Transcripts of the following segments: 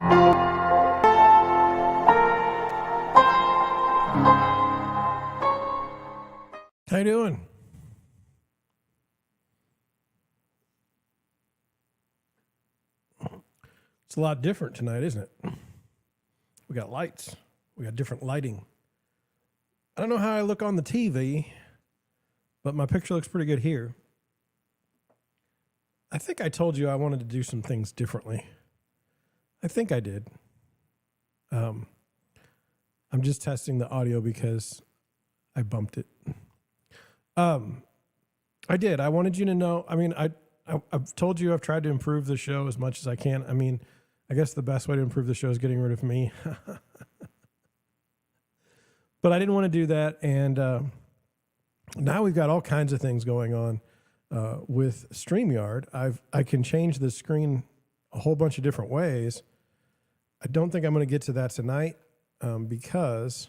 How you doing? It's a lot different tonight, isn't it? We got lights. We got different lighting. I don't know how I look on the TV, but my picture looks pretty good here. I think I told you I wanted to do some things differently. I think I did. I'm just testing the audio because I bumped it. I did. I wanted you to know. I mean, I've told you I've tried to improve the show as much as I can. I mean, I guess the best way to improve the show is getting rid of me. But I didn't want to do that. And now we've got all kinds of things going on with StreamYard. I can change the screen a whole bunch of different ways. I don't think I'm going to get to that tonight because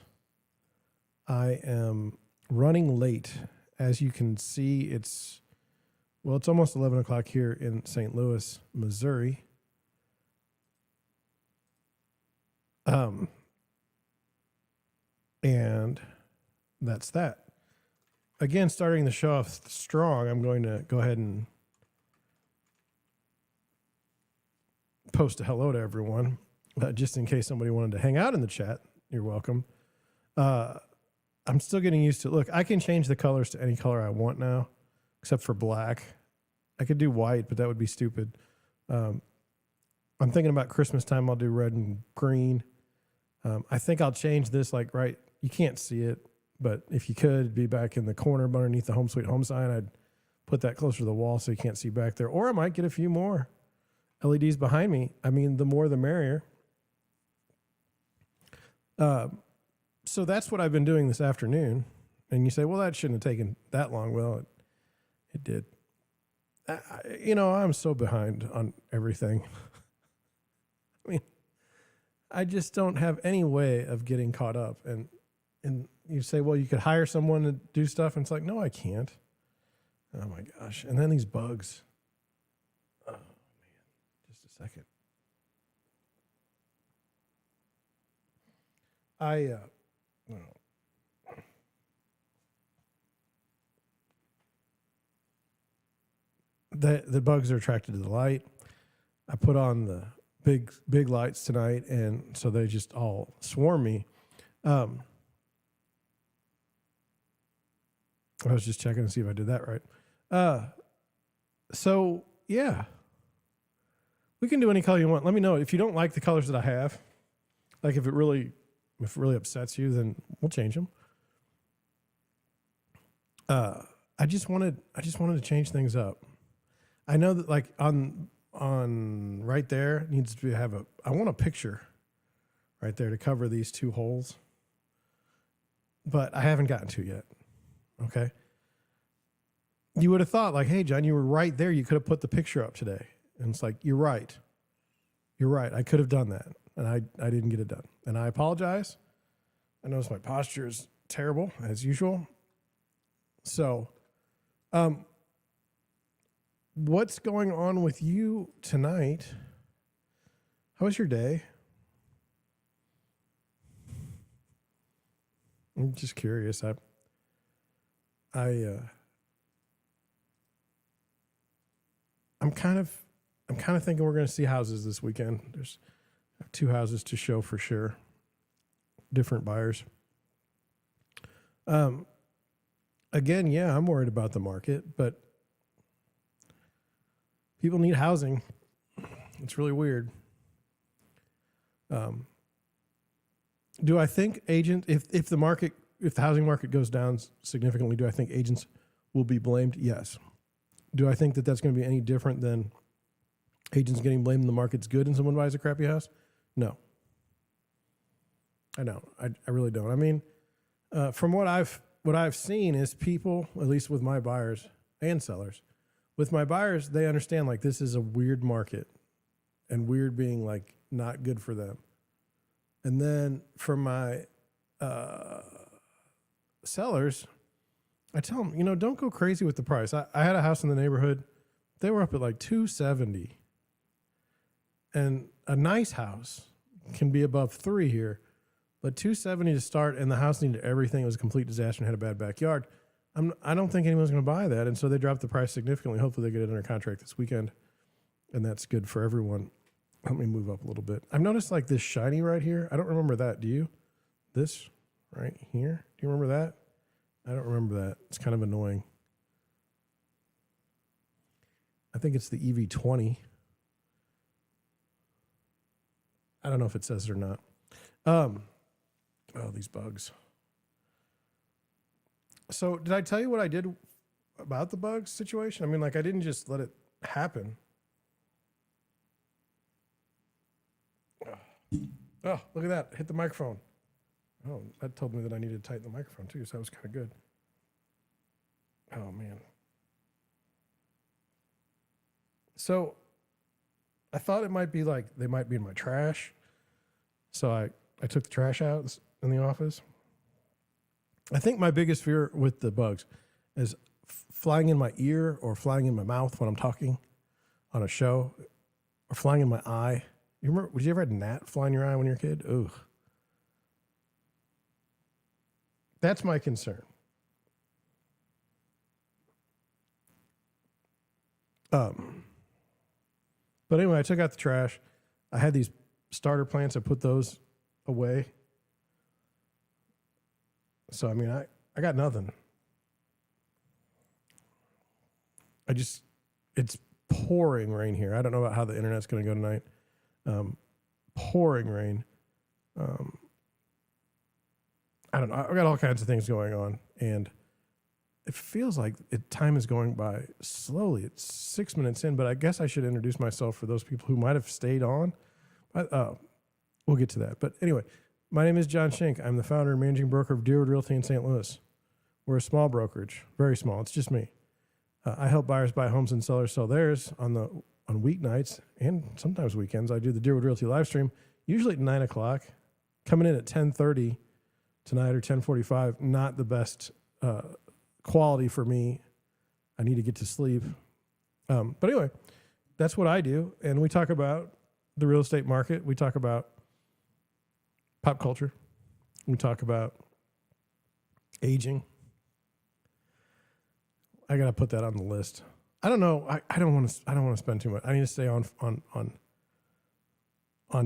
I am running late. As you can see, it's almost 11 o'clock here in St. Louis, Missouri. And that's that. Again, starting the show off strong, I'm going to go ahead and post a hello to everyone, just in case somebody wanted to hang out in the chat. You're welcome. I'm still getting used to it. Look, I can change the colors to any color I want now, except for black. I could do white, but that would be stupid. I'm thinking about Christmas time. I'll do red and green. I think I'll change this right. You can't see it, but if you could, it'd be back in the corner underneath the Home Sweet Home sign. I'd put that closer to the wall so you can't see back there. Or I might get a few more LEDs behind me. I mean, the more the merrier. So that's what I've been doing this afternoon. And you say, well, that shouldn't have taken that long. Well, it did. I'm so behind on everything. I mean, I just don't have any way of getting caught up. And you say, well, you could hire someone to do stuff. And it's like, no, I can't. Oh, my gosh. And then these bugs. Oh, man. Just a second. The bugs are attracted to the light. I put on the big lights tonight, and so they just all swarm me. I was just checking to see if I did that right. So yeah, we can do any color you want. Let me know if you don't like the colors that I have. Like if it really upsets you, then we'll change them. I just wanted to change things up. I know that like on right there needs to I want a picture right there to cover these two holes, but I haven't gotten to yet. Okay. You would have thought like, hey, John, you were right there. You could have put the picture up today. And it's like, you're right. I could have done that. And I didn't get it done. And I apologize. I notice my posture is terrible as usual. So, what's going on with you tonight? How was your day? I'm just curious. I'm kind of thinking we're going to see houses this weekend. There's 2 houses to show for sure. Different buyers. Again, yeah, I'm worried about the market, but people need housing. It's really weird. Do I think if the housing market goes down significantly, do I think agents will be blamed? Yes. Do I think that that's going to be any different than agents getting blamed when the market's good and someone buys a crappy house? No. I don't. I really don't. I mean, from what I've seen is people, at least with my buyers and sellers, with my buyers, they understand like this is a weird market, and weird being like not good for them. And then for my sellers, I tell them, don't go crazy with the price. I had a house in the neighborhood. They were up at like $270. And a nice house can be above 3 here, but 270 to start, and the house needed everything. It was a complete disaster and had a bad backyard. I don't think anyone's going to buy that, and so they dropped the price significantly. Hopefully they get it under contract this weekend, and that's good for everyone. Let me move up a little bit. I've noticed like this shiny right here. I don't remember that. Do you? This right here. Do you remember that? I don't remember that. It's kind of annoying. I think it's the EV20. I don't know if it says it or not. Oh, these bugs. So did I tell you what I did about the bugs situation? I mean, like I didn't just let it happen. Oh, look at that. Hit the microphone. Oh, that told me that I needed to tighten the microphone too, so that was kind of good. Oh, man. So I thought it might be like they might be in my trash. So I took the trash out in the office. I think my biggest fear with the bugs is flying in my ear or flying in my mouth when I'm talking on a show or flying in my eye. You remember, would you ever had a gnat fly in your eye when you were a kid? Ugh. That's my concern. But anyway, I took out the trash. I had these starter plants. I put those away. So, I mean, I got nothing. It's pouring rain here. I don't know about how the internet's going to go tonight. Pouring rain. I don't know. I've got all kinds of things going on, and it feels like time is going by slowly. It's 6 minutes in, but I guess I should introduce myself for those people who might have stayed on. We'll get to that. But anyway, my name is John Schenk. I'm the founder and managing broker of Deerwood Realty in St. Louis. We're a small brokerage, very small. It's just me. I help buyers buy homes and sellers sell theirs on weeknights and sometimes weekends. I do the Deerwood Realty live stream, usually at 9 o'clock, coming in at 10:30 tonight or 10:45. Not the best quality for me. I need to get to sleep. But anyway, that's what I do. And we talk about the real estate market. We talk about pop culture. We talk about aging. I got to put that on the list. I don't know. I don't want to spend too much. I need to stay on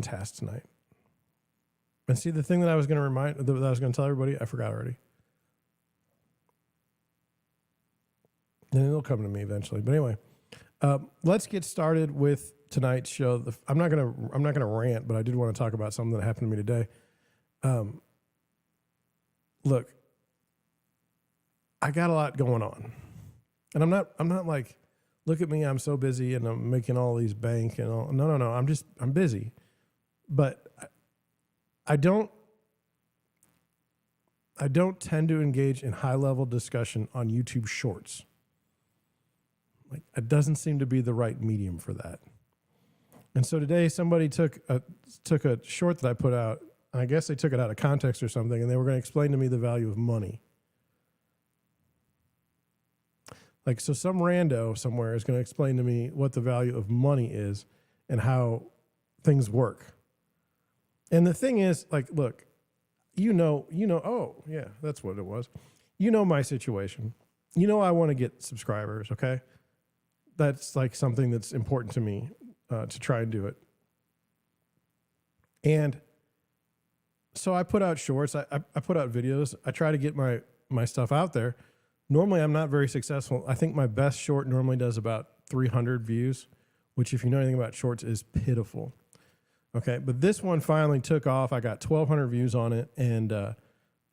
task tonight. And see, the thing that I was going to tell everybody, I forgot already. And it'll come to me eventually. But anyway, let's get started with tonight's show. I'm not gonna rant, but I did want to talk about something that happened to me today. Look, I got a lot going on, and I'm not like, look at me, I'm so busy and I'm making all these bank and all. No. I'm busy, but I don't tend to engage in high level discussion on YouTube Shorts. Like, it doesn't seem to be the right medium for that. And so today somebody took a short that I put out. I guess they took it out of context or something, and they were going to explain to me the value of money. Like, so some rando somewhere is going to explain to me what the value of money is and how things work. And the thing is, like, look, oh, yeah, that's what it was. You know my situation. You know I want to get subscribers, okay? That's like something that's important to me to try and do it. And so I put out shorts. I put out videos. I try to get my stuff out there. Normally, I'm not very successful. I think my best short normally does about 300 views, which, if you know anything about shorts, is pitiful. Okay, but this one finally took off. I got 1,200 views on it and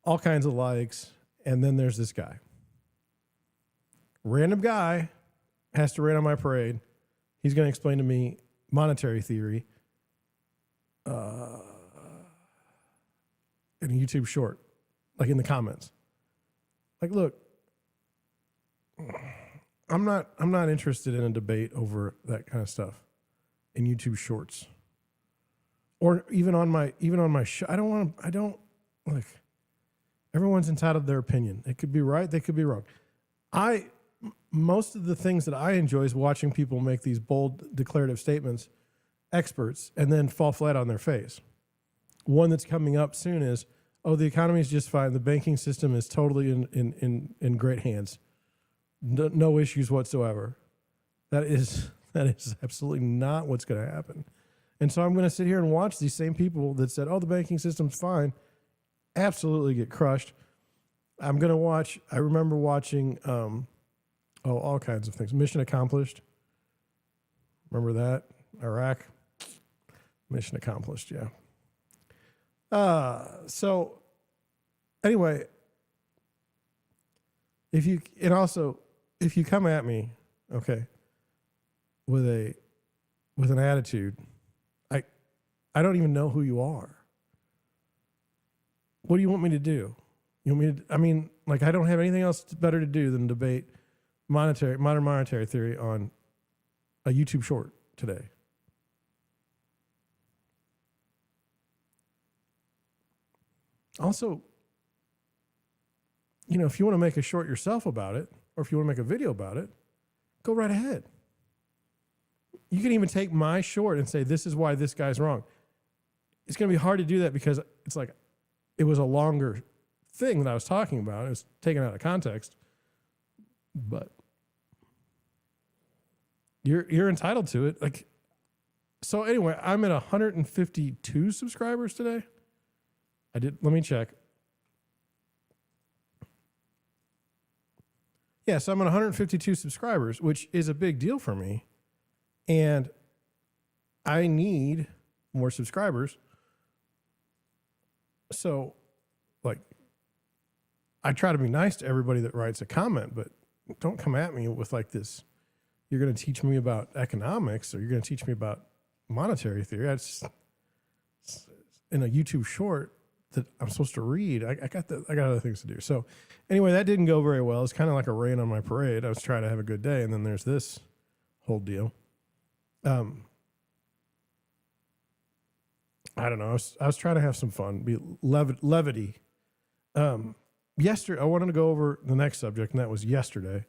all kinds of likes. And then there's this guy. Random guy has to rain on my parade. He's going to explain to me monetary theory in a YouTube short, like in the comments. Like, look, I'm not interested in a debate over that kind of stuff in YouTube shorts. Or even on my show. I don't like, everyone's entitled to their opinion. It could be right, they could be wrong. Most of the things that I enjoy is watching people make these bold declarative statements experts and then fall flat on their face. One that's coming up soon is, oh, the economy is just fine. The banking system is totally in great hands. No issues whatsoever. That is absolutely not what's going to happen. And so I'm going to sit here and watch these same people that said, oh, the banking system's fine, absolutely get crushed. I'm going to watch, I remember watching, all kinds of things. Mission Accomplished. Remember that? Iraq. Mission Accomplished, yeah. So anyway, if you come at me, okay, with an attitude, I don't even know who you are. What do you want me to do? You want me to, I don't have anything else better to do than debate modern monetary theory on a YouTube short today. Also, if you want to make a short yourself about it, or if you want to make a video about it, go right ahead. You can even take my short and say, this is why this guy's wrong. It's going to be hard to do that because it's like it was a longer thing that I was talking about. It was taken out of context. But you're entitled to it. So anyway, I'm at 152 subscribers today. Let me check. Yeah, so I'm at 152 subscribers, which is a big deal for me. And I need more subscribers. So, I try to be nice to everybody that writes a comment, but don't come at me with this, you're going to teach me about economics or you're going to teach me about monetary theory. That's in a YouTube short that I'm supposed to read. I got other things to do. So anyway, that didn't go very well. It's kind of like a rain on my parade. I was trying to have a good day, and then there's this whole deal. I don't know. I was trying to have some fun, be levity. Yesterday, I wanted to go over the next subject, and that was yesterday.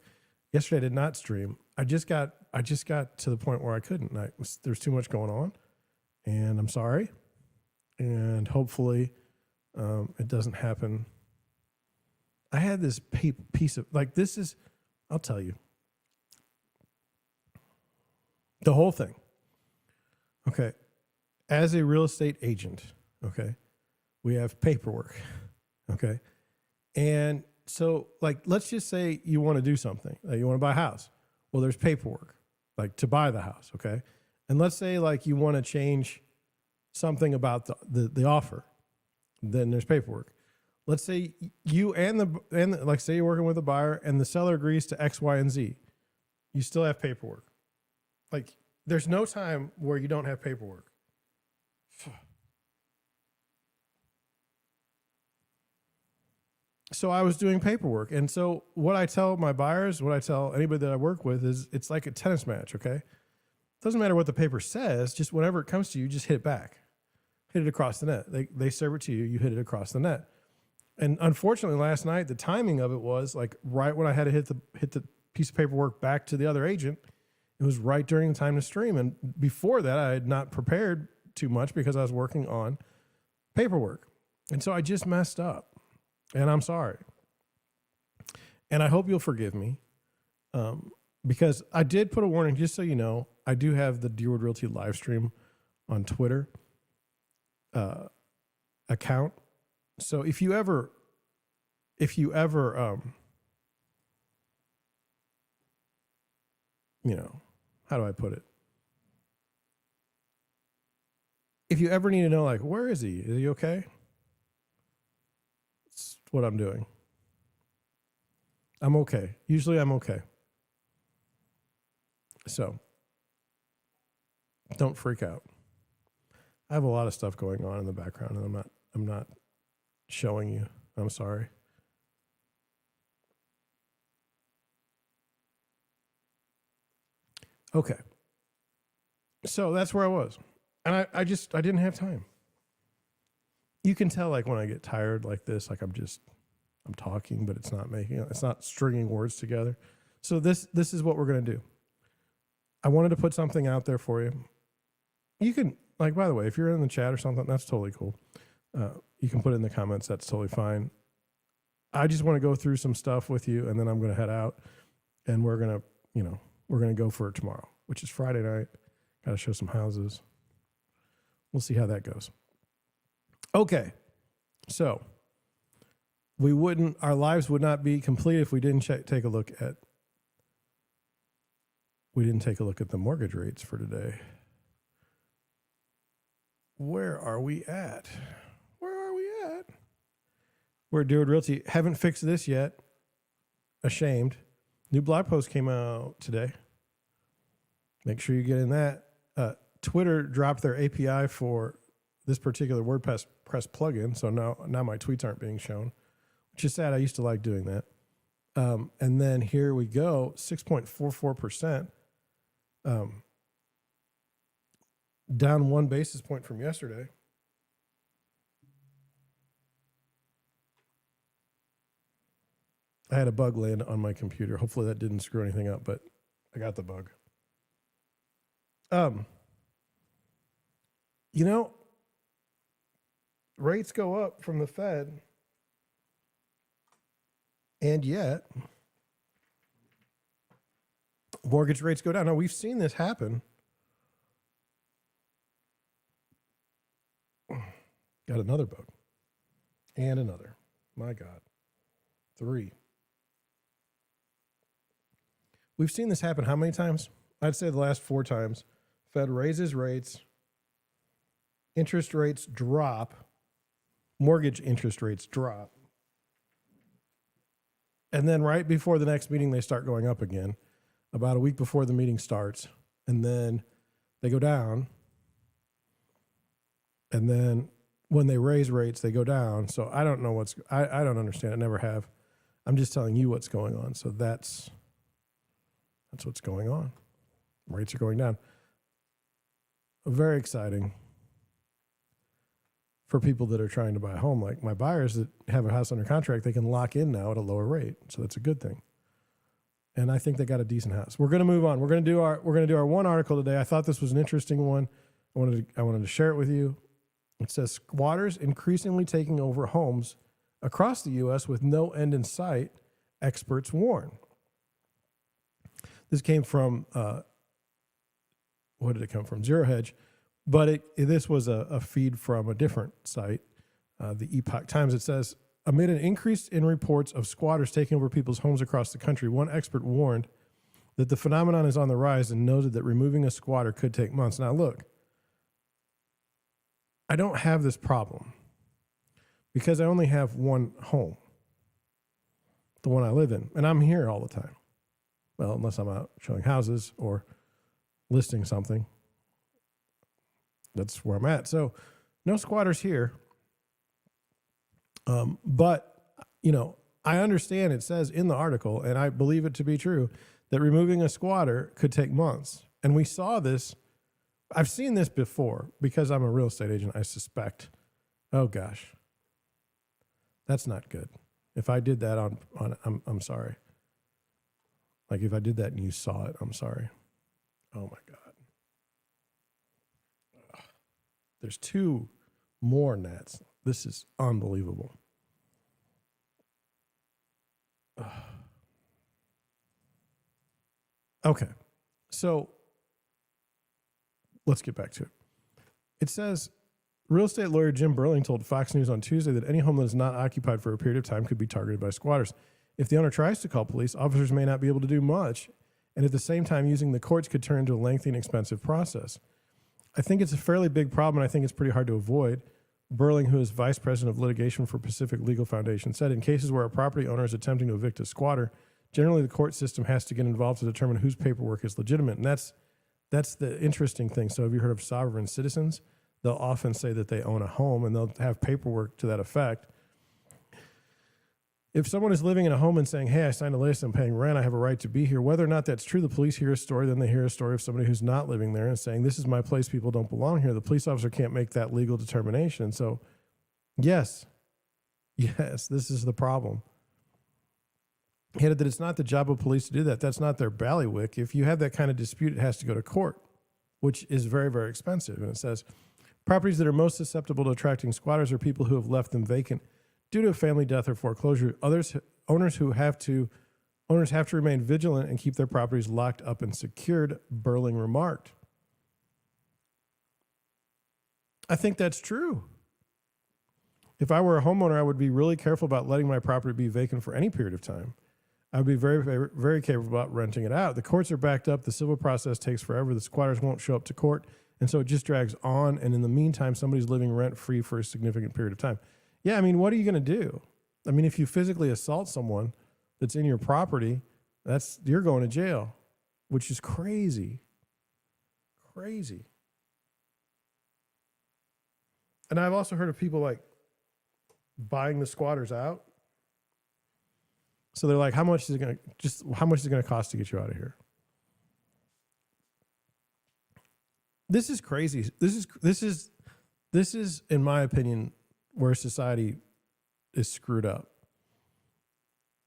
Yesterday, I did not stream. I just got to the point where I couldn't. There's too much going on, and I'm sorry. And hopefully, it doesn't happen. I had this piece of this is. I'll tell you. The whole thing. Okay. As a real estate agent, okay, we have paperwork. Okay. And so, let's just say you want to do something. You want to buy a house. Well, there's paperwork, to buy the house. Okay. And let's say, you want to change something about the offer. Then there's paperwork. Let's say you and say you're working with a buyer and the seller agrees to X, Y, and Z. You still have paperwork. There's no time where you don't have paperwork. So I was doing paperwork. And so what I tell my buyers, what I tell anybody that I work with is it's like a tennis match, okay? Doesn't matter what the paper says, just whenever it comes to you, just hit it back. Hit it across the net. They serve it to you, you hit it across the net. And unfortunately, last night, the timing of it was right when I had to hit the piece of paperwork back to the other agent. It was right during the time to stream. And before that, I had not prepared too much because I was working on paperwork. And so I just messed up. And I'm sorry. And I hope you'll forgive me. Because I did put a warning, just so you know, I do have the Deerwood Realty live stream on Twitter account. So if you ever how do I put it? If you ever need to know, where is he? Is he okay? That's what I'm doing. I'm okay. Usually I'm okay. So don't freak out. I have a lot of stuff going on in the background, and I'm not showing you. I'm sorry. Okay. So that's where I was. And I didn't have time. You can tell when I get tired like this, I'm talking, but it's not stringing words together. So this is what we're going to do. I wanted to put something out there for you. You can, like, by the way, if you're in the chat or something, that's totally cool. You can put it in the comments. That's totally fine. I just want to go through some stuff with you, and then I'm going to head out, and we're going to go for it tomorrow, which is Friday night. Got to show some houses. We'll see how that goes. Okay. So our lives would not be complete if we didn't take a look at the mortgage rates for today. Where are we at? We're at Deerwood Realty. Haven't fixed this yet. Ashamed. New blog post came out today. Make sure you get in that. Twitter dropped their API for this particular WordPress plugin, so now my tweets aren't being shown, which is sad. I used to like doing that. And then here we go, 6.44%, down 1 basis point from yesterday. I had a bug land on my computer. Hopefully that didn't screw anything up, but I got the bug. Rates go up from the Fed, and yet mortgage rates go down. Now, we've seen this happen. Got another bug. And another. My God. 3. We've seen this happen how many times? I'd say the last 4 times. Fed raises rates, interest rates drop, mortgage interest rates drop. And then right before the next meeting, they start going up again, about a week before the meeting starts. And then they go down. And then when they raise rates, they go down. So I don't know I don't understand. I never have. I'm just telling you what's going on. So that's what's going on. Rates are going down. Very exciting for people that are trying to buy a home. Like my buyers that have a house under contract, they can lock in now at a lower rate. So that's a good thing. And I think they got a decent house. We're going to move on. We're going to do our one article today. I thought this was an interesting one. I wanted to share it with you. It says squatters increasingly taking over homes across the U.S. with no end in sight, experts warn. This came from, what did it come from? Zero Hedge. But this was a feed from a different site, the Epoch Times. It says, amid an increase in reports of squatters taking over people's homes across the country, one expert warned that the phenomenon is on the rise and noted that removing a squatter could take months. Now, look, I don't have this problem because I only have one home, the one I live in, and I'm here all the time. Well, unless I'm out showing houses or listing something. That's where I'm at. So no squatters here. But, I understand it says in the article, and I believe it to be true, that removing a squatter could take months. And we saw this. I've seen this before because I'm a real estate agent. I suspect, oh gosh, that's not good. If I did that I'm sorry. Like if I did that and you saw it, I'm sorry. Oh my God. There's 2 more gnats. This is unbelievable. Okay. So let's get back to it. It says, real estate lawyer Jim Burling told Fox News on Tuesday that any home that is not occupied for a period of time could be targeted by squatters. If the owner tries to call police, officers may not be able to do much, and at the same time, using the courts could turn into a lengthy and expensive process. I think it's a fairly big problem, and I think it's pretty hard to avoid. Burling, who is vice president of litigation for Pacific Legal Foundation, said in cases where a property owner is attempting to evict a squatter, generally the court system has to get involved to determine whose paperwork is legitimate. And that's the interesting thing. So have you heard of sovereign citizens? They'll often say that they own a home, and they'll have paperwork to that effect. If someone is living in a home and saying, hey, I signed a lease, I'm paying rent, I have a right to be here, whether or not that's true, the police hear a story, then they hear a story of somebody who's not living there and saying, this is my place, people don't belong here. The police officer can't make that legal determination. So, yes, this is the problem. He added that it's not the job of police to do that. That's not their bailiwick. If you have that kind of dispute, it has to go to court. which is very, very expensive. And it says, properties that are most susceptible to attracting squatters are people who have left them vacant due to a family death or foreclosure. Owners have to remain vigilant and keep their properties locked up and secured, Burling remarked. I think that's true. If I were a homeowner, I would be really careful about letting my property be vacant for any period of time. I would be very, very, very careful about renting it out. The courts are backed up. The civil process takes forever. The squatters won't show up to court. And so it just drags on. And in the meantime, somebody's living rent-free for a significant period of time. Yeah, I mean, what are you going to do? I mean, if you physically assault someone that's in your property, you're going to jail, which is crazy. Crazy. And I've also heard of people like buying the squatters out. So they're like, how much is it going to cost to get you out of here? This is crazy. This is, in my opinion, where society is screwed up.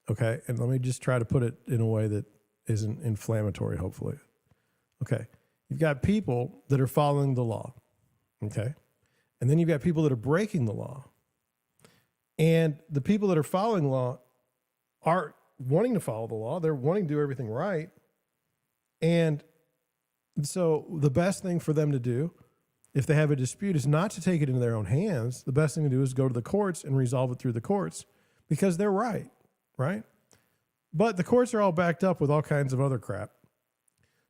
Okay. And let me just try to put it in a way that isn't inflammatory, hopefully. Okay. You've got people that are following the law. Okay. And then you've got people that are breaking the law. And the people that are following law are wanting to follow the law. They're wanting to do everything right. And so the best thing for them to do, if they have a dispute, is not to take it into their own hands. The best thing to do is go to the courts and resolve it through the courts because they're right, right? But the courts are all backed up with all kinds of other crap.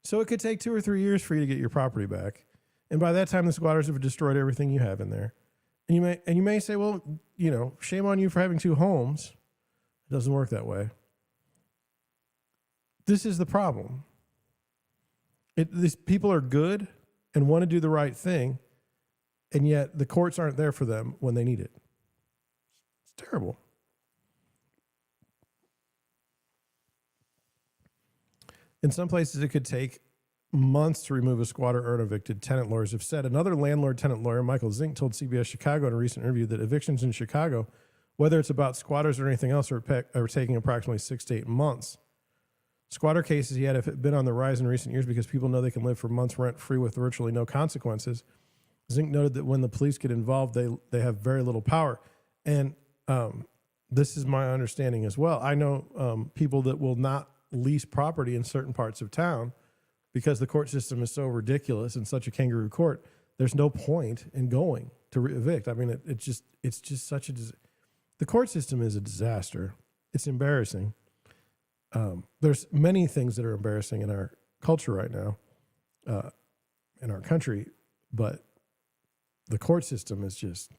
So it could take 2 or 3 years for you to get your property back. And by that time, the squatters have destroyed everything you have in there. And you may say, well, shame on you for having 2 homes. It doesn't work that way. This is the problem. These people are good and want to do the right thing, and yet the courts aren't there for them when they need it. It's terrible. In some places, it could take months to remove a squatter or an evicted, tenant lawyers have said. Another landlord-tenant lawyer, Michael Zink, told CBS Chicago in a recent interview that evictions in Chicago, whether it's about squatters or anything else, are taking approximately 6 to 8 months. Squatter cases he had have been on the rise in recent years because people know they can live for months rent-free with virtually no consequences. Zink noted that when the police get involved, they have very little power. And this is my understanding as well. I know people that will not lease property in certain parts of town because the court system is so ridiculous and such a kangaroo court. There's no point in going to evict. I mean, it's just such a the court system is a disaster. It's embarrassing. There's many things that are embarrassing in our culture right now, in our country, but the court system is just,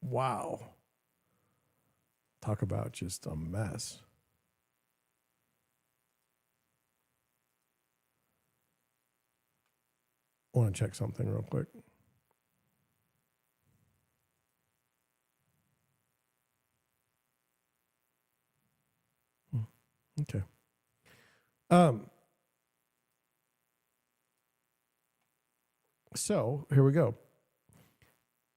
wow. Talk about just a mess. I want to check something real quick. Okay. So here we go.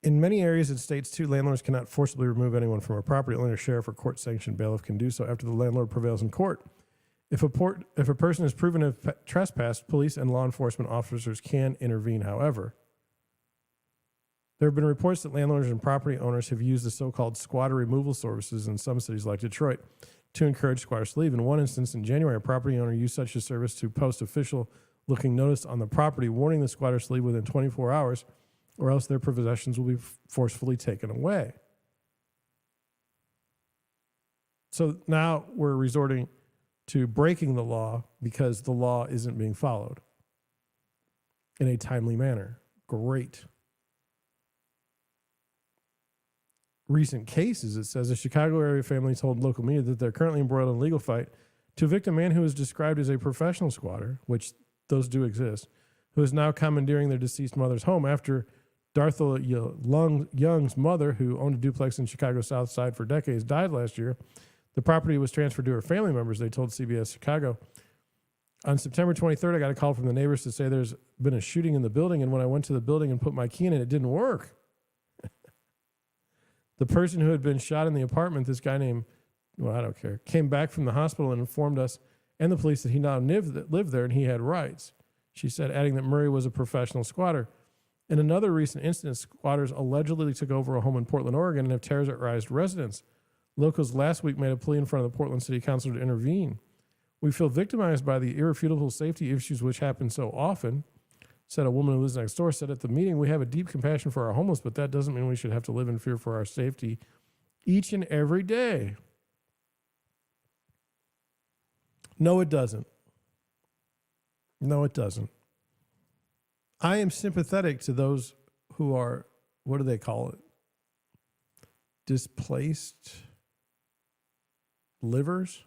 In many areas and states, too, landlords cannot forcibly remove anyone from a property. Only a sheriff or court-sanctioned bailiff can do so after the landlord prevails in court. If a person is proven to have trespassed, police and law enforcement officers can intervene, however. There have been reports that landlords and property owners have used the so-called squatter removal services in some cities like Detroit to encourage squatters to leave. In one instance, in January, a property owner used such a service to post official-looking notice on the property warning the squatters to leave within 24 hours or else their possessions will be forcefully taken away. So now we're resorting to breaking the law because the law isn't being followed in a timely manner. Great. Recent cases, it says a Chicago area family told local media that they're currently embroiled in a legal fight to evict a man who is described as a professional squatter, which those do exist, who is now commandeering their deceased mother's home after Darthel Young's mother, who owned a duplex in Chicago's South Side for decades, died last year. The property was transferred to her family members, they told CBS Chicago. On September 23rd, I got a call from the neighbors to say there's been a shooting in the building, and when I went to the building and put my key in it, it didn't work. The person who had been shot in the apartment, this guy named, well, I don't care, came back from the hospital and informed us and the police that he now lived there and he had rights. She said, adding that Murray was a professional squatter. In another recent incident, squatters allegedly took over a home in Portland, Oregon, and have terrorized residents. Locals last week made a plea in front of the Portland City Council to intervene. We feel victimized by the irrefutable safety issues which happen so often, said a woman who lives next door, said at the meeting, we have a deep compassion for our homeless, but that doesn't mean we should have to live in fear for our safety each and every day. No, it doesn't. No, it doesn't. I am sympathetic to those who are, what do they call it? Displaced livers.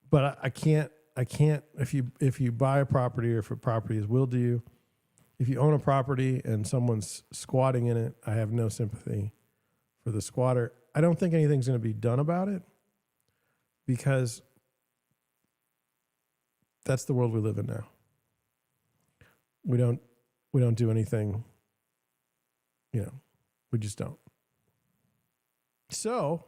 But I can't, if you buy a property or if a property is willed to you, if you own a property and someone's squatting in it, I have no sympathy for the squatter. I don't think anything's going to be done about it because that's the world we live in now. We don't do anything, we just don't. So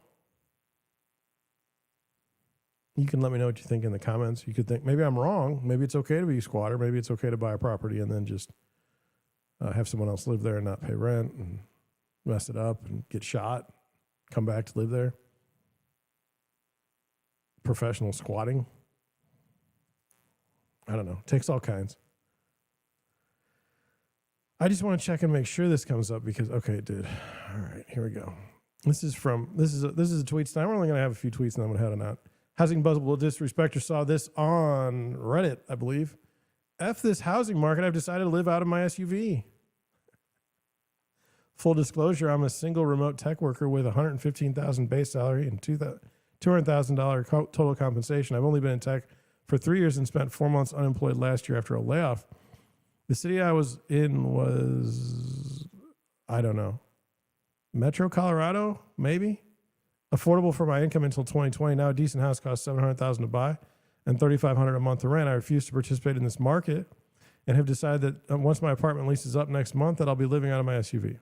you can let me know what you think in the comments. You could think, maybe I'm wrong. Maybe it's okay to be a squatter. Maybe it's okay to buy a property and then just have someone else live there and not pay rent and mess it up and get shot, come back to live there. Professional squatting. I don't know. Takes all kinds. I just want to check and make sure this comes up because, okay, it did. All right, here we go. This is a tweet time. We're only going to have a few tweets and I'm going to head on out. Housing Buzzable Disrespecter saw this on Reddit, I believe. F this housing market. I've decided to live out of my SUV. Full disclosure, I'm a single remote tech worker with $115,000 base salary and $200,000 total compensation. I've only been in tech for 3 years and spent 4 months unemployed last year after a layoff. The city I was in was, I don't know, Metro Colorado, maybe? Affordable for my income until 2020. Now a decent house costs $700,000 to buy and $3,500 a month to rent. I refuse to participate in this market and have decided that once my apartment lease is up next month that I'll be living out of my SUV.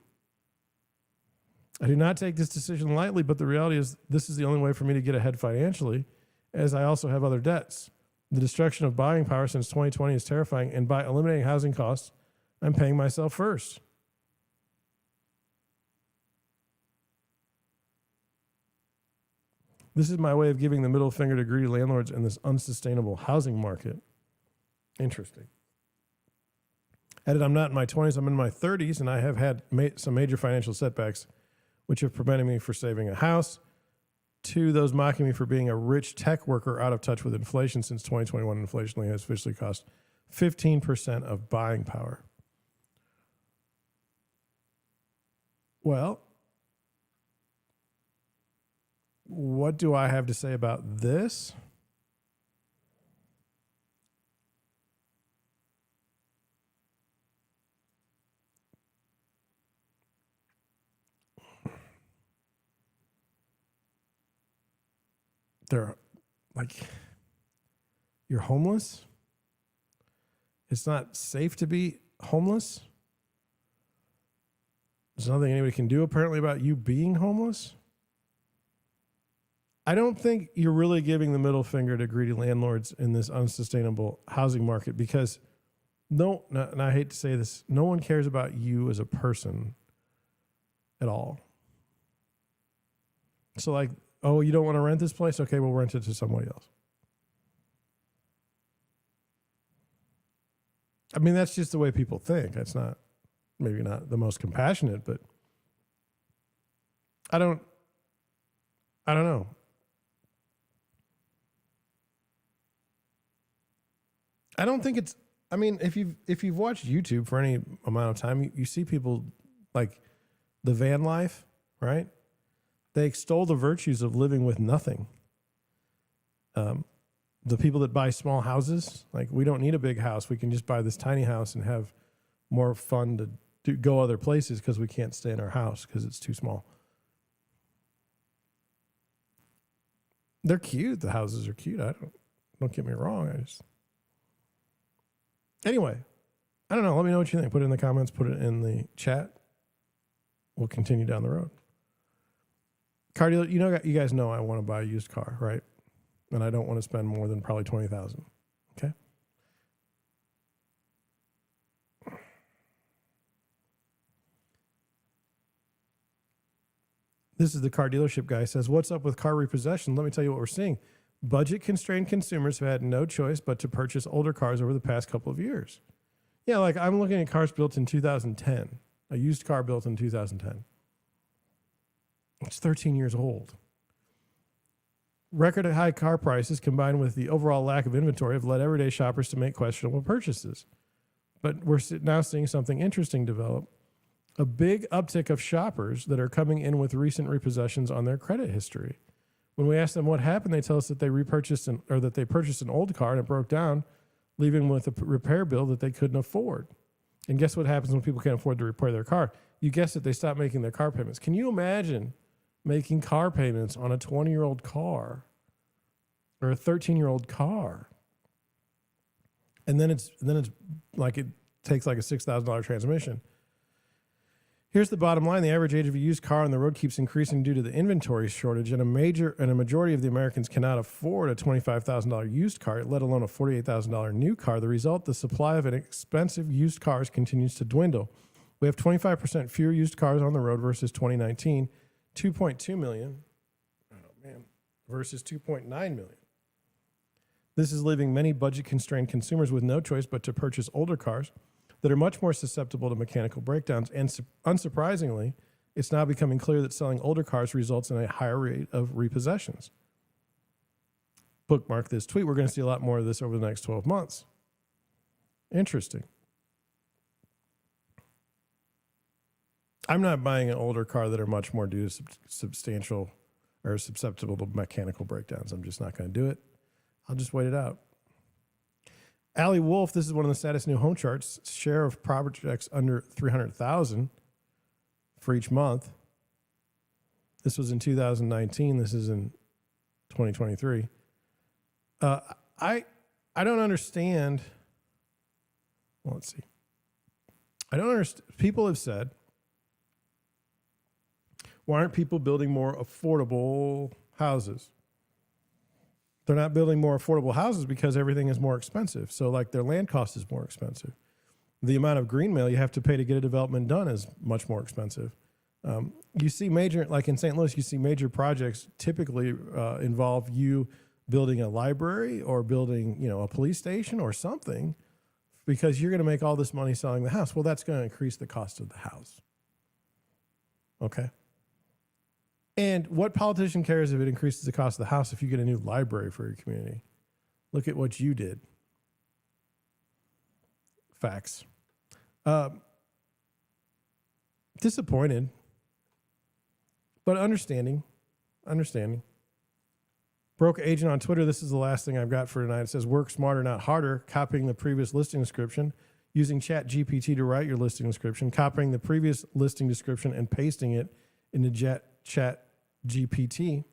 I do not take this decision lightly, but the reality is this is the only way for me to get ahead financially, as I also have other debts. The destruction of buying power since 2020 is terrifying, and by eliminating housing costs, I'm paying myself first. This is my way of giving the middle finger to greedy landlords in this unsustainable housing market. Interesting. Added, I'm not in my 20s, I'm in my 30s, and I have had some major financial setbacks, which have prevented me from saving a house. 2, those mocking me for being a rich tech worker out of touch with inflation since 2021. Inflation has officially cost 15% of buying power. Well, what do I have to say about this? They're like, you're homeless. It's not safe to be homeless. There's nothing anybody can do apparently about you being homeless. I don't think you're really giving the middle finger to greedy landlords in this unsustainable housing market because and I hate to say this, no one cares about you as a person at all. So like, oh, you don't want to rent this place? Okay, we'll rent it to somebody else. I mean, that's just the way people think. That's maybe not the most compassionate, but I don't know. I don't think it's, I mean, if you've watched YouTube for any amount of time, you see people like the van life, right? They extol the virtues of living with nothing. The people that buy small houses, like we don't need a big house. We can just buy this tiny house and have more fun to go other places because we can't stay in our house because it's too small. They're cute. The houses are cute. Don't get me wrong. Anyway, I don't know. Let me know what you think. Put it in the comments. Put it in the chat. We'll continue down the road. Car dealer, you guys know I want to buy a used car, right? and I don't want to spend more than probably $20,000. Okay. This is the car dealership guy. Says, what's up with car repossession? Let me tell you what we're seeing. Budget constrained consumers have had no choice but to purchase older cars over the past couple of years. Yeah, like I'm looking at cars built in 2010, a used car built in 2010. It's 13 years old. Record high car prices combined with the overall lack of inventory have led everyday shoppers to make questionable purchases. But we're now seeing something interesting develop. A big uptick of shoppers that are coming in with recent repossessions on their credit history. When we ask them what happened, they tell us that they purchased an old car and it broke down, leaving them with a repair bill that they couldn't afford. And guess what happens when people can't afford to repair their car? You guessed it, they stop making their car payments. Can you imagine making car payments on a 20-year-old car or a 13-year-old car? And then it's like it takes like a $6,000 transmission. Here's the bottom line. The average age of a used car on the road keeps increasing due to the inventory shortage, and a majority of the Americans cannot afford a $25,000 used car, let alone a $48,000 new car. The result, the supply of expensive used cars continues to dwindle. We have 25% fewer used cars on the road versus 2019, 2.2 million, versus 2.9 million. This is leaving many budget-constrained consumers with no choice but to purchase older cars that are much more susceptible to mechanical breakdowns. And unsurprisingly, it's now becoming clear that selling older cars results in a higher rate of repossessions. Bookmark this tweet. We're going to see a lot more of this over the next 12 months. Interesting. I'm not buying an older car that are much more due to substantial or susceptible to mechanical breakdowns. I'm just not going to do it. I'll just wait it out. Allie Wolf, this is one of the saddest new home charts. Share of projects under 300,000 for each month. This was in 2019. This is in 2023. I don't understand. Well, let's see. I don't understand. People have said, why aren't people building more affordable houses? They're not building more affordable houses because everything is more expensive. So like their land cost is more expensive. The amount of green mail you have to pay to get a development done is much more expensive. You see major, like in St. Louis, you see major projects typically involve you building a library or building, a police station or something because you're going to make all this money selling the house. Well, that's going to increase the cost of the house. Okay. And what politician cares if it increases the cost of the house if you get a new library for your community? Look at what you did. Facts. Disappointed, but understanding. Broke agent on Twitter. This is the last thing I've got for tonight. It says, work smarter, not harder. Copying the previous listing description, using ChatGPT to write your listing description, copying the previous listing description and pasting it into ChatGPT.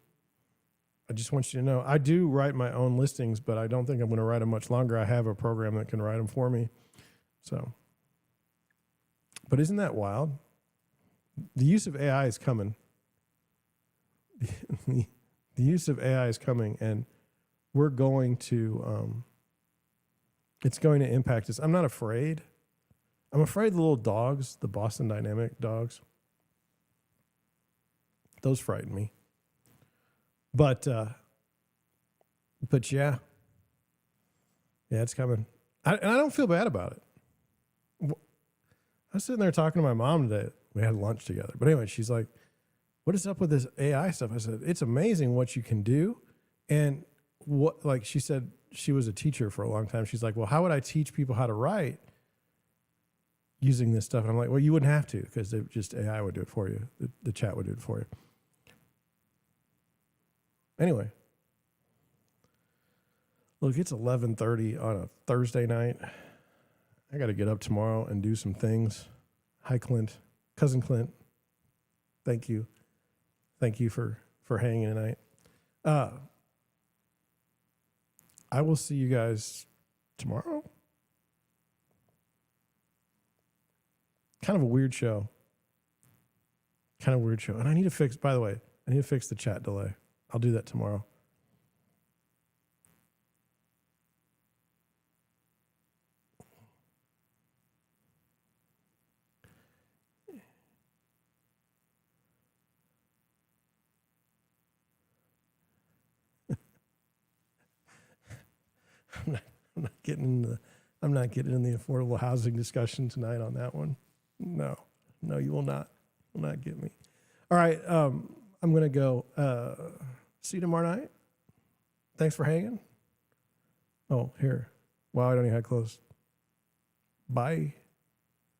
I just want you to know, I do write my own listings, but I don't think I'm going to write them much longer. I have a program that can write them for me. So, but isn't that wild? The use of AI is coming. The use of AI is coming, and we're going to, it's going to impact us. I'm not afraid. I'm afraid the little dogs, the Boston Dynamic dogs, those frighten me. But yeah, it's coming. And I don't feel bad about it. I was sitting there talking to my mom today. We had lunch together. But anyway, she's like, what is up with this AI stuff? I said, it's amazing what you can do. And she said she was a teacher for a long time. She's like, well, how would I teach people how to write using this stuff? And I'm like, well, you wouldn't have to because AI would do it for you. The chat would do it for you. Anyway, look, it's 11:30 on a Thursday night. I got to get up tomorrow and do some things. Hi, Clint. Cousin Clint. Thank you. Thank you for hanging tonight. I will see you guys tomorrow. Kind of a weird show. And I need to fix, by the way, the chat delay. I'll do that tomorrow. I'm not getting in the affordable housing discussion tonight on that one. No, you will not get me. All right. I'm going to go, see you tomorrow night. Thanks for hanging. Oh, here. Wow. I don't even have to close. Bye.